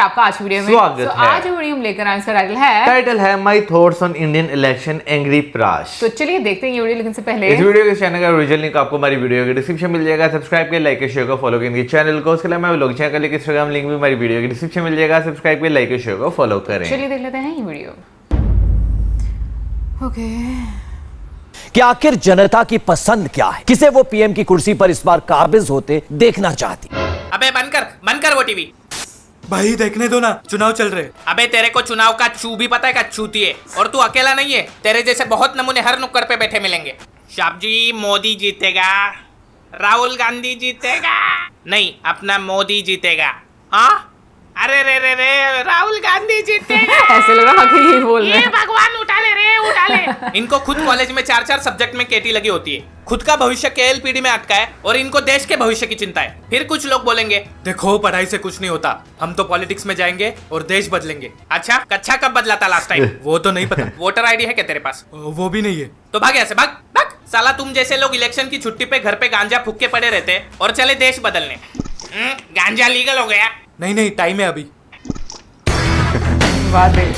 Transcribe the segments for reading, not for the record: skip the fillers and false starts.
आपका आज वीडियो में स्वागत है। आज वीडियो हम लेकर आए, इसका टाइटल है my thoughts on Indian election angry प्राश। तो चलिए देखते हैं ये वीडियो, लेकिन से पहले इस वीडियो के चैनल का ओरिजिनल लिंक आपको हमारी वीडियो के डिस्क्रिप्शन मिल जाएगा। सब्सक्राइब कर लाइक शेयर को फॉलो करेंगे चैनल को। उसके अलावा व्लॉग चैनल का लिंक इंस्टाग्राम लिंक भी हमारी वीडियो के डिस्क्रिप्शन मिल जाएगा। सब्सक्राइब कर लाइक शेयर को फॉलो करें। चलिए देख लेते हैं ये वीडियो। ओके, कि आखिर जनता की पसंद क्या है, किसे वो पीएम की कुर्सी पर इस बार काबिज होते देखना चाहती। अबे बंद कर वो टीवी। भाई देखने दो ना, चुनाव चल रहे। अबे तेरे को चुनाव का चू भी पता है का चूती है, और तू अकेला नहीं है, तेरे जैसे बहुत नमूने हर नुक्कड़ पे बैठे मिलेंगे। शाह जी मोदी जीतेगा, राहुल गांधी जीतेगा, नहीं अपना मोदी जीतेगा। हाँ अरे रे राहुल गांधी जीतेगा। ऐसे लग रहा कि ये बोल रहे ये हैं। भगवान उठा ले। इनको खुद कॉलेज में 4 सब्जेक्ट में केटी लगी होती है, खुद का भविष्य केएलपीडी में अटका है और इनको देश के भविष्य की चिंता है। फिर कुछ लोग बोलेंगे देखो पढ़ाई से कुछ नहीं होता, हम तो पॉलिटिक्स में जाएंगे और देश बदलेंगे। अच्छा कच्चा कब बदला था लास्ट टाइम? वो तो नहीं पता। वोटर आईडी है क्या तेरे पास? वो भी नहीं है। तो भाग यहाँ से, भाग। साला तुम जैसे लोग इलेक्शन की छुट्टी पे घर पे गांजा फूक के पड़े रहते और चले देश बदलने। गांजा लीगल हो गया। नहीं टाइम है अभी। वादे।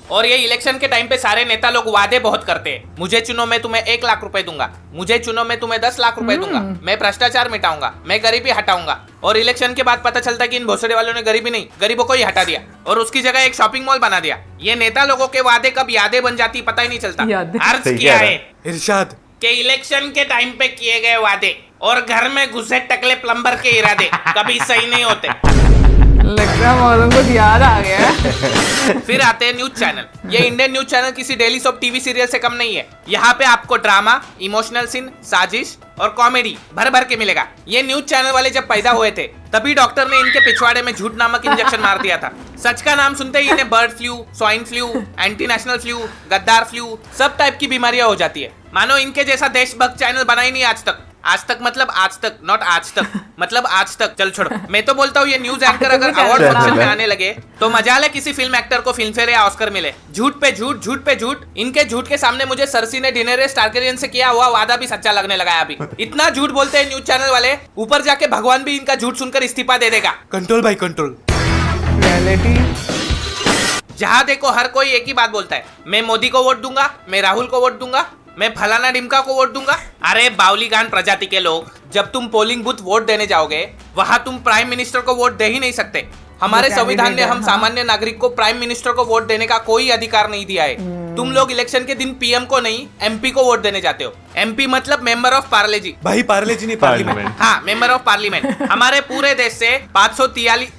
और ये इलेक्शन के टाइम पे सारे नेता लोग वादे बहुत करते हैं। मुझे चुनो मैं तुम्हें 1 लाख रुपए दूंगा, मुझे चुनो मैं तुम्हें 10 लाख रुपए दूंगा, मैं भ्रष्टाचार मिटाऊंगा, मैं गरीबी हटाऊंगा। और इलेक्शन के बाद पता चलता कि इन भोसड़े वालों ने गरीबी नहीं, गरीबों को ही हटा दिया और उसकी जगह एक शॉपिंग मॉल बना दिया। ये नेता लोगों के वादे कब यादें बन जाती पता ही नहीं चलता। यादें। अर्ज सही किया कह रहा है इरशाद कि इलेक्शन के टाइम पे किए गए वादे और घर में घुसे टकले प्लम्बर के इरादे कभी सही नहीं होते। लगता है मौसम को याद आ गया है। फिर आते हैं न्यूज चैनल। ये इंडियन न्यूज चैनल किसी डेली सोप टीवी सीरियल से कम नहीं है। यहाँ पे आपको ड्रामा, इमोशनल सीन, साजिश और कॉमेडी भर भर के मिलेगा। ये न्यूज चैनल वाले जब पैदा हुए थे तभी डॉक्टर ने इनके पिछवाड़े में झूठ नामक इंजेक्शन मार दिया था। सच का नाम सुनते ही इन्हें bird flu, swine flu, anti national flu, गद्दार फ्लू सब टाइप की बीमारियां हो जाती है। मानो इनके जैसा देशभक्त चैनल बना ही नहीं आज तक। आज तक मतलब आज तक, नॉट आज तक मतलब आज तक। चल छोड़ो, मैं तो बोलता हूँ ये न्यूज एंकर अगर अवार्ड फंक्शन में आने लगे तो मजा ले किसी फिल्म एक्टर को फिल्म फेयर या ऑस्कर मिले। झूठ पे झूठ। इनके झूठ के सामने मुझे सरसी ने डिनेरेस टारगेरियन से किया हुआ वादा भी सच्चा लगने लगा है अभी। इतना झूठ बोलते हैं न्यूज चैनल वाले, ऊपर जाके भगवान भी इनका झूठ सुनकर इस्तीफा दे देगा। कंट्रोल भाई कंट्रोल। रियलिटी। जहाँ देखो हर कोई एक ही बात बोलता है, मैं मोदी को वोट दूंगा, मैं राहुल को वोट दूंगा, मैं फलाना डिमका को वोट दूंगा। अरे बावलीगान प्रजाति के लोग, जब तुम पोलिंग बूथ वोट देने जाओगे वहां तुम प्राइम मिनिस्टर को वोट दे ही नहीं सकते। हमारे संविधान ने हम सामान्य नागरिक को प्राइम मिनिस्टर को वोट देने का कोई अधिकार नहीं दिया है। तुम लोग इलेक्शन के दिन पीएम को नहीं एमपी को वोट देने जाते हो। एमपी मतलब मेंबर ऑफ पार्लेजी। भाई पार्लेजी नहीं पार्लियामेंट। हाँ मेंबर ऑफ पार्लियामेंट। हमारे पूरे देश से 543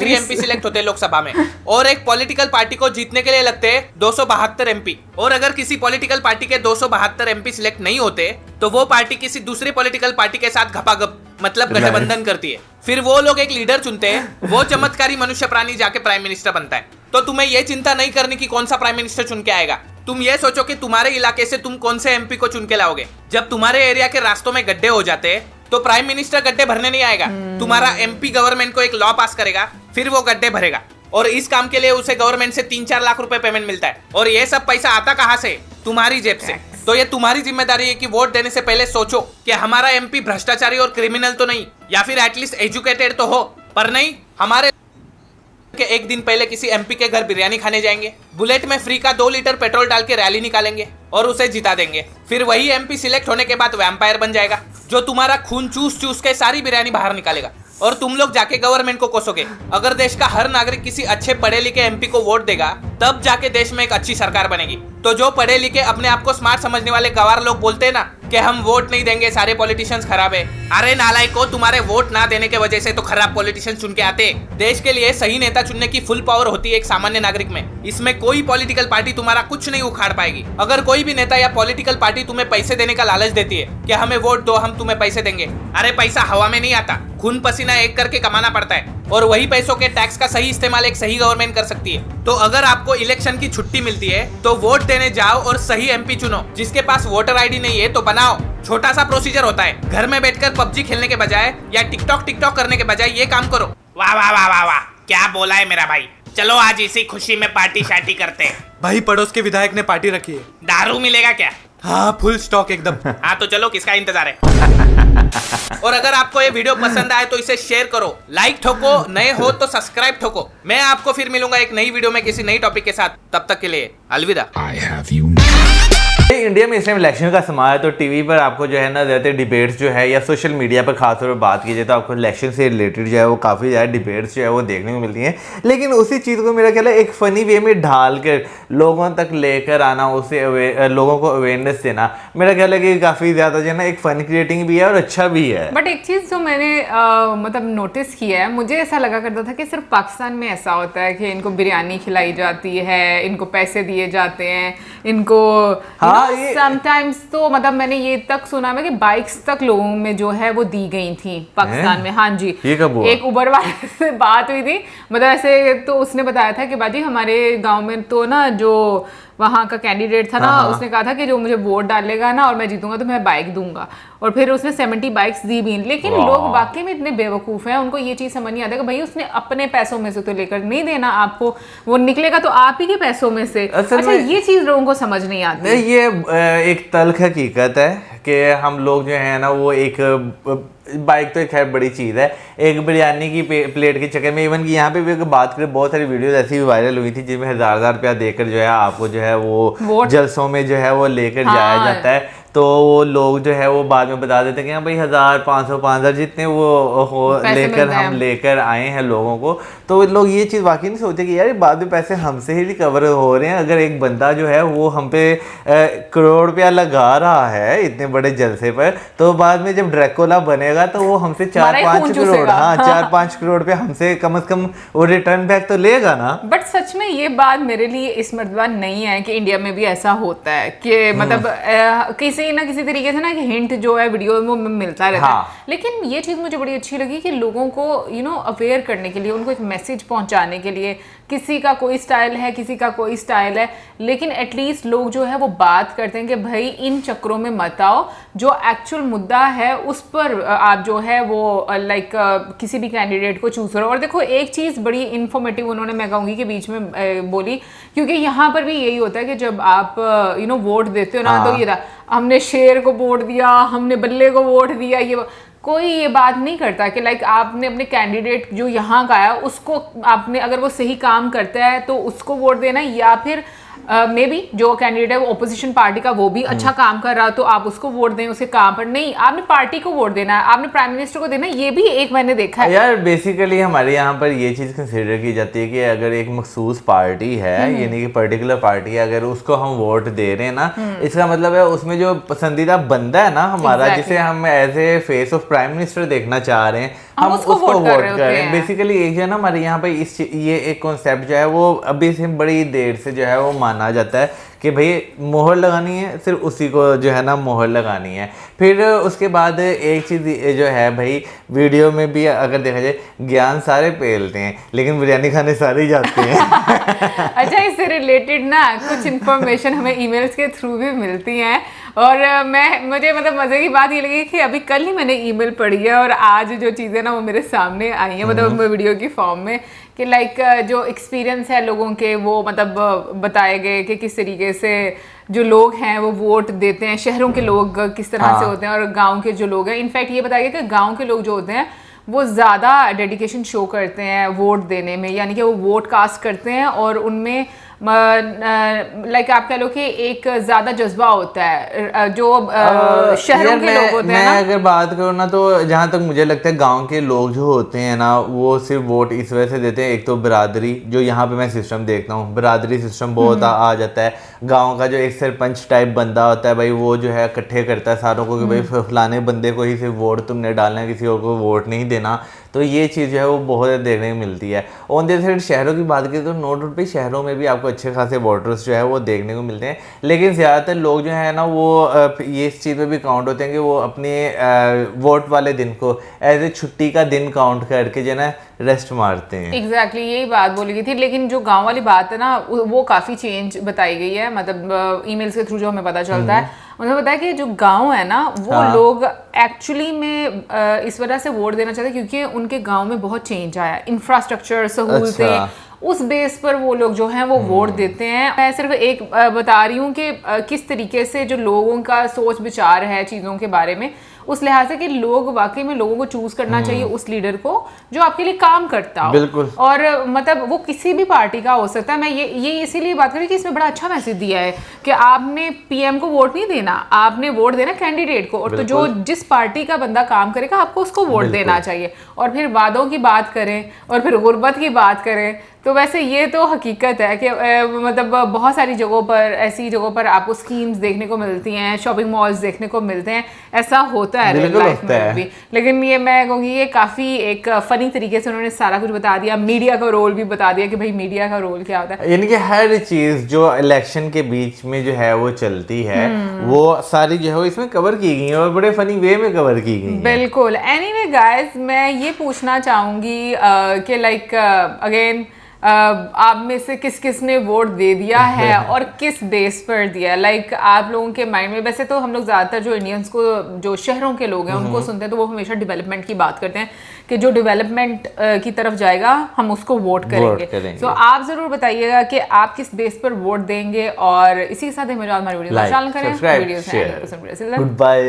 एमपी सिलेक्ट होते हैं लोकसभा में, और एक पॉलिटिकल पार्टी को जीतने के लिए लगते हैं 272 एमपी। और अगर किसी पॉलिटिकल पार्टी के 272 एमपी सिलेक्ट नहीं होते तो वो पार्टी किसी दूसरी पॉलिटिकल पार्टी के साथ घपाघप मतलब गठबंधन करती है। फिर वो लोग एक लीडर चुनते हैं, वो चमत्कारी मनुष्य प्राणी जाके प्राइम मिनिस्टर बनता है। तो तुम्हें ये चिंता नहीं करनी कि कौन सा प्राइम मिनिस्टर चुन के आएगा। तुम ये सोचो कि तुम्हारे इलाके से तुम कौन से एमपी को चुन के लाओगे। जब तुम्हारे एरिया के रास्तों में गड्ढे हो जाते तो प्राइम मिनिस्टर गड्ढे भरने नहीं आएगा, तुम्हारा एमपी गवर्नमेंट को एक लॉ पास करेगा, फिर वो गड्ढे भरेगा। और इस काम के लिए उसे गवर्नमेंट से 3-4 लाख रुपए पेमेंट मिलता है। और ये सब पैसा आता कहाँ से? तुम्हारी जेब से। तो ये तुम्हारी जिम्मेदारी है कि वोट देने से पहले सोचो कि हमारा एमपी भ्रष्टाचारी और क्रिमिनल तो नहीं, या फिर एटलीस्ट एजुकेटेड तो हो। पर नहीं, हमारे के एक दिन पहले किसी एमपी के घर बिरयानी खाने जाएंगे, बुलेट में फ्री का 2 लीटर पेट्रोल डाल के रैली निकालेंगे और उसे जिता देंगे। फिर वही एमपी सिलेक्ट होने के बाद वैम्पायर बन जाएगा जो तुम्हारा खून चूस के सारी बिरयानी बाहर निकालेगा। और तुम लोग जाके गवर्नमेंट को कोसोगे। अगर देश का हर नागरिक किसी अच्छे पढ़े लिखे एमपी को वोट देगा तब जाके देश में एक अच्छी सरकार बनेगी। तो जो पढ़े लिखे अपने आप को स्मार्ट समझने वाले गवार लोग बोलते हैं ना कि हम वोट नहीं देंगे, सारे पॉलिटिशियंस खराब है। अरे नालायको, तुम्हारे वोट ना देने के वजह से तो खराब पॉलिटिशियंस चुन के आते। देश के लिए सही नेता चुनने की फुल पावर होती है एक सामान्य नागरिक में। इसमें कोई पॉलिटिकल पार्टी तुम्हारा कुछ नहीं उखाड़ पाएगी। अगर कोई भी नेता या पॉलिटिकल पार्टी तुम्हें पैसे देने का लालच देती है कि हमें वोट दो, हम तुम्हें पैसे देंगे, अरे पैसा हवा में नहीं आता, खून पसीना एक करके कमाना पड़ता है। और वही पैसों के टैक्स का सही इस्तेमाल एक सही गवर्नमेंट कर सकती है। तो अगर आपको इलेक्शन की छुट्टी मिलती है तो वोट देने जाओ और सही एमपी चुनो। जिसके पास वोटर आईडी नहीं है तो बनाओ। छोटा सा प्रोसीजर होता है, घर में बैठकर पबजी खेलने के बजाय या टिकटॉक करने के बजाय ये काम करो। वाह वाह वाह वाह वाह, क्या बोला है मेरा भाई। चलो आज इसी खुशी में पार्टी शार्टी करते हैं। भाई पड़ोस के विधायक ने पार्टी रखी है। दारू मिलेगा क्या? हाँ फुल स्टॉक एकदम। हाँ तो चलो किसका इंतजार है। और अगर आपको ये वीडियो पसंद आए तो इसे शेयर करो, लाइक ठोको, नए हो तो सब्सक्राइब ठोको। मैं आपको फिर मिलूंगा एक नई वीडियो में किसी नई टॉपिक के साथ, तब तक के लिए अलविदा। इंडिया में इस टाइम इलेक्शन का समय है, तो टीवी पर आपको जो है ना ज़्यादातर डिबेट्स जो है या सोशल मीडिया पर खासतौर पर बात की जाए तो आपको इलेक्शन से रिलेटेड जो है वो काफ़ी ज़्यादा डिबेट्स जो है वो देखने को मिलती हैं। लेकिन उसी चीज़ को मेरा ख्याल है एक फ़नी वे में ढाल कर लोगों तक लेकर आना, उससे लोगों को अवेयरनेस देना, मेरा ख्याल है कि काफ़ी ज़्यादा जो है ना एक फ़न क्रिएटिंग भी है और अच्छा भी है। बट एक चीज़ जो मैंने मतलब नोटिस किया है, मुझे ऐसा लगा करता था कि सिर्फ पाकिस्तान में ऐसा होता है कि इनको बिरयानी खिलाई जाती है, इनको पैसे दिए जाते हैं, इनको समटाइम्स तो मतलब मैंने ये तक सुना है कि बाइक्स तक लोगों में जो है वो दी गई थी पाकिस्तान में। हाँ जी, ये कब हुआ? एक उबर वाले से बात हुई थी, मतलब ऐसे तो उसने बताया था कि बाजी हमारे गांव में तो ना जो वहाँ का कैंडिडेट था ना, उसने कहा था कि जो मुझे वोट डालेगा ना और मैं जीतूंगा तो मैं बाइक दूंगा, और फिर उसने 70 बाइक्स दी भी। लेकिन लोग वाकई में इतने बेवकूफ़ हैं, उनको ये चीज़ समझ नहीं आता कि भाई उसने अपने पैसों में से तो लेकर नहीं देना आपको, वो निकलेगा तो आप ही के पैसों में से। अच्छा, ये चीज़ लोगों को समझ नहीं आती। ये एक तल्ख हकीकत है कि हम लोग जो है ना वो एक बाइक तो एक खैर बड़ी चीज़ है, एक बिरयानी की प्लेट के चक्कर में, इवन कि यहाँ पे भी अगर बात करें बहुत सारी वीडियोस ऐसी भी वायरल हुई थी जिसमें हज़ार रुपया देकर जो है आपको जो है वो जलसों में जो है वो लेकर जाया जाता है। तो वो लोग जो है वो बाद में बता देते हैं कि हाँ भाई 1000, 500, 5000 जितने वो लेकर हम लेकर आए हैं लोगों को। तो लोग ये चीज़ वाकई नहीं सोचते कि यार बाद में पैसे हमसे ही रिकवर हो रहे हैं। अगर एक बंदा जो है वो हम पे करोड़ रुपया लगा रहा है इतने बड़े जलसे पर, तो बाद में जब ड्रैकुला बनेगा तो वो हमसे 4-5 करोड़, हाँ 4-5 करोड़ रुपया हमसे कम से कम वो रिटर्न बैक तो लेगा ना। बट सच में ये बात मेरे लिए इस मर्तबा नहीं है कि इंडिया में भी ऐसा होता है कि मतलब किसी ना किसी तरीके से ना कि हिंट जो है वीडियो में वो मिलता रहता है। लेकिन ये चीज़ मुझे बड़ी अच्छी लगी कि लोगों को अवेयर करने के लिए, उनको एक मैसेज पहुंचाने के लिए, किसी का कोई स्टाइल है, किसी का कोई स्टाइल है, लेकिन एटलीस्ट लोग जो है वो बात करते हैं कि भाई इन चक्रों में मत आओ, जो एक्चुअल मुद्दा है उस पर आप जो है वो लाइक किसी भी कैंडिडेट को चूज करो। और देखो एक चीज़ बड़ी इन्फॉर्मेटिव उन्होंने, मैं कहूँगी कि बीच में बोली, क्योंकि यहाँ पर भी यही होता है कि जब आप वोट देते हो ना, तो ये हमने शेर को वोट दिया, हमने बल्ले को वोट दिया, ये कोई ये बात नहीं करता कि लाइक आपने अपने कैंडिडेट जो यहाँ का है उसको आपने, अगर वो सही काम करता है तो उसको वोट देना, या फिर मे बी जो कैंडिडेट है वो ओपोजिशन पार्टी का वो भी अच्छा काम कर रहा हो तो आप उसको वोट दें उसके काम पर। नहीं, आपने पार्टी को वोट देना है, आपने प्राइम मिनिस्टर को देना है। ये भी एक मैंने देखा है यार। बेसिकली हमारे यहाँ पर ये चीज़ कंसिडर की जाती है कि अगर एक मखसूस पार्टी है, यानी कि पर्टिकुलर पार्टी है, अगर उसको हम वोट दे रहे हैं ना, इसका मतलब है उसमें जो पसंदीदा बंदा है ना हमारा, जिसे हम as a face of prime minister देखना चाह रहे हैं, हम उसको वोट कर रहे हैं। बेसिकली एक जो है ना हमारे यहाँ पे ये एक कॉन्सेप्ट जो है वो अभी से बड़ी देर से जो है वो माना जाता है कि भाई मोहर लगानी है, सिर्फ उसी को जो है ना मोहर लगानी है। फिर उसके बाद एक चीज़ जो है भाई, वीडियो में भी अगर देखा जाए ज्ञान सारे पेलते हैं लेकिन बिरयानी खाने सारे ही जाते हैं। अच्छा, इससे रिलेटेड ना कुछ इन्फॉर्मेशन हमें ईमेल्स के थ्रू भी मिलती हैं, और मुझे मतलब मज़े की बात ये लगी कि अभी कल ही मैंने ईमेल पढ़ी है और आज जो चीज़ें ना वो मेरे सामने आई हैं, मतलब वीडियो की फॉर्म में, कि लाइक जो एक्सपीरियंस है लोगों के वो मतलब बताए गए कि किस तरीके से जो लोग हैं वो वोट देते हैं, शहरों के लोग किस तरह से होते हैं और गांव के जो लोग हैं। इनफैक्ट ये बताया गया कि गांव के लोग जो होते हैं वो ज़्यादा डेडिकेशन शो करते हैं वोट देने में, यानी कि वो वोट कास्ट करते हैं और उनमें लाइक आप कह लो कि एक ज़्यादा जज्बा होता है जो शहरों के लोग होते हैं ना। मैं अगर बात करूँ ना तो जहाँ तक मुझे लगता है गांव के लोग जो होते हैं ना वो सिर्फ वोट इस वजह से देते हैं, एक तो बरादरी, जो यहाँ पे मैं सिस्टम देखता हूँ, बरादरी सिस्टम बहुत आ जाता है। गांव का जो एक सरपंच टाइप बंदा होता है भाई, वो जो है इकट्ठे करता है सारों को कि भाई फलाने बंदे को ही सिर्फ वोट तुमने डालना है, किसी और को वोट नहीं देना। तो ये चीज़ जो है वो बहुत देखने को मिलती है। ऑन द साइड शहरों की बात करें तो नो डाउट भाई शहरों में भी आपको अच्छे खासे वोटर्स जो है वो देखने को मिलते हैं, लेकिन ज़्यादातर लोग जो है ना वो ये इस चीज़ पे भी काउंट होते हैं कि वो अपने वोट वाले दिन को एज ए छुट्टी का दिन काउंट करके जो है ना रेस्ट मारते हैं। एग्जैक्टली यही बात बोली गई थी, लेकिन जो गांव वाली बात है ना वो काफ़ी चेंज बताई गई है, मतलब ईमेल्स के थ्रू जो हमें पता चलता है। उन्होंने बताया कि जो गांव है ना वो लोग एक्चुअली में इस वजह से वोट देना चाहते हैं क्योंकि उनके गांव में बहुत चेंज आया, इंफ्रास्ट्रक्चर, सहूलतें उस बेस पर वो लोग जो हैं वो वोट देते हैं। मैं सिर्फ एक बता रही हूँ कि किस तरीके से जो लोगों का सोच विचार है चीज़ों के बारे में, उस लिहाज से कि लोग वाकई में लोगों को चूज करना चाहिए उस लीडर को जो आपके लिए काम करता हो। बिल्कुल। और मतलब वो किसी भी पार्टी का हो सकता है। मैं ये इसीलिए बात करी कि इसमें बड़ा अच्छा मैसेज दिया है कि आपने पीएम को वोट नहीं देना, आपने वोट देना कैंडिडेट को। और तो जो जिस पार्टी का बंदा काम करेगा आपको उसको वोट देना चाहिए। और फिर वादों की बात करें और फिर गुर्बत की बात करें, तो वैसे ये तो हकीकत है कि मतलब बहुत सारी जगहों पर, ऐसी जगहों पर आपको स्कीम्स देखने को मिलती हैं, शॉपिंग मॉल्स देखने को मिलते हैं, ऐसा होता है रियल लाइफ में भी। लेकिन ये मैं कहूँगी ये काफ़ी एक फ़नी तरीके से उन्होंने सारा कुछ बता दिया, मीडिया का रोल भी बता दिया कि भाई मीडिया का रोल क्या होता है। यानी कि हर चीज़ जो इलेक्शन के बीच में जो है वो चलती है, वो सारी जो है वो इसमें कवर की गई है और बड़े फनी वे में कवर की गई है। बिल्कुल। एनीवे गाइस, मैं ये पूछना चाहूँगी कि लाइक अगेन आप में से किस किस ने वोट दे दिया है और किस बेस पर दिया? लाइक आप लोगों के माइंड में, वैसे तो हम लोग ज़्यादातर जो इंडियंस को, जो शहरों के लोग हैं उनको सुनते हैं तो वो हमेशा डेवलपमेंट की बात करते हैं कि जो डेवलपमेंट की तरफ जाएगा हम उसको वोट करेंगे। तो आप ज़रूर बताइएगा कि आप किस बेस पर वोट देंगे। और इसी के साथ हमारी वीडियो को चैनल करें, वीडियो गुड बाय।